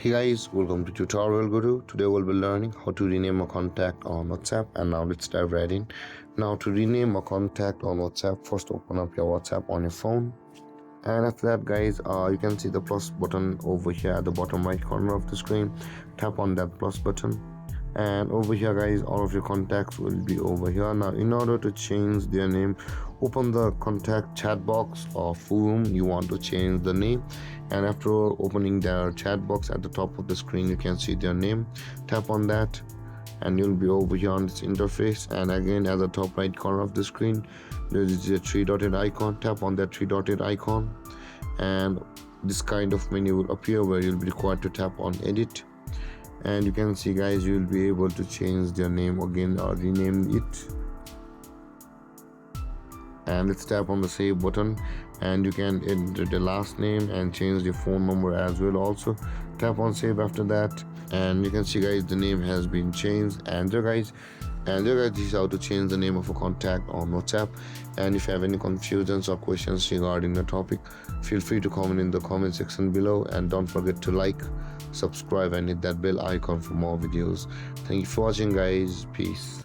Hey guys, welcome to Tutorial Guru. Today we'll be learning how to rename a contact on WhatsApp, and now let's dive right in. Now to rename a contact on WhatsApp, first open up your WhatsApp on your phone, and after that guys, you can see the plus button over here at the bottom right corner of the screen. Tap on that plus button, and over here guys, all of your contacts will be over here. Now in order to change their name, open the contact chat box of whom you want to change the name, and after opening their chat box at the top of the screen, you can see their name. Tap on that and you'll be over here on this interface, and again at the top right corner of the screen there is a three dotted icon. Tap on that three dotted icon and this kind of menu will appear where you'll be required to tap on edit, and you can see guys, you'll be able to change their name again or rename it. And let's tap on the save button, and you can enter the last name and change the phone number as well. Also tap on save after that, and you can see guys, the name has been changed. And there guys, this is how to change the name of a contact on WhatsApp. And if you have any confusions or questions regarding the topic, feel free to comment in the comment section below, and don't forget to like, subscribe and hit that bell icon for more videos. Thank you for watching guys. Peace.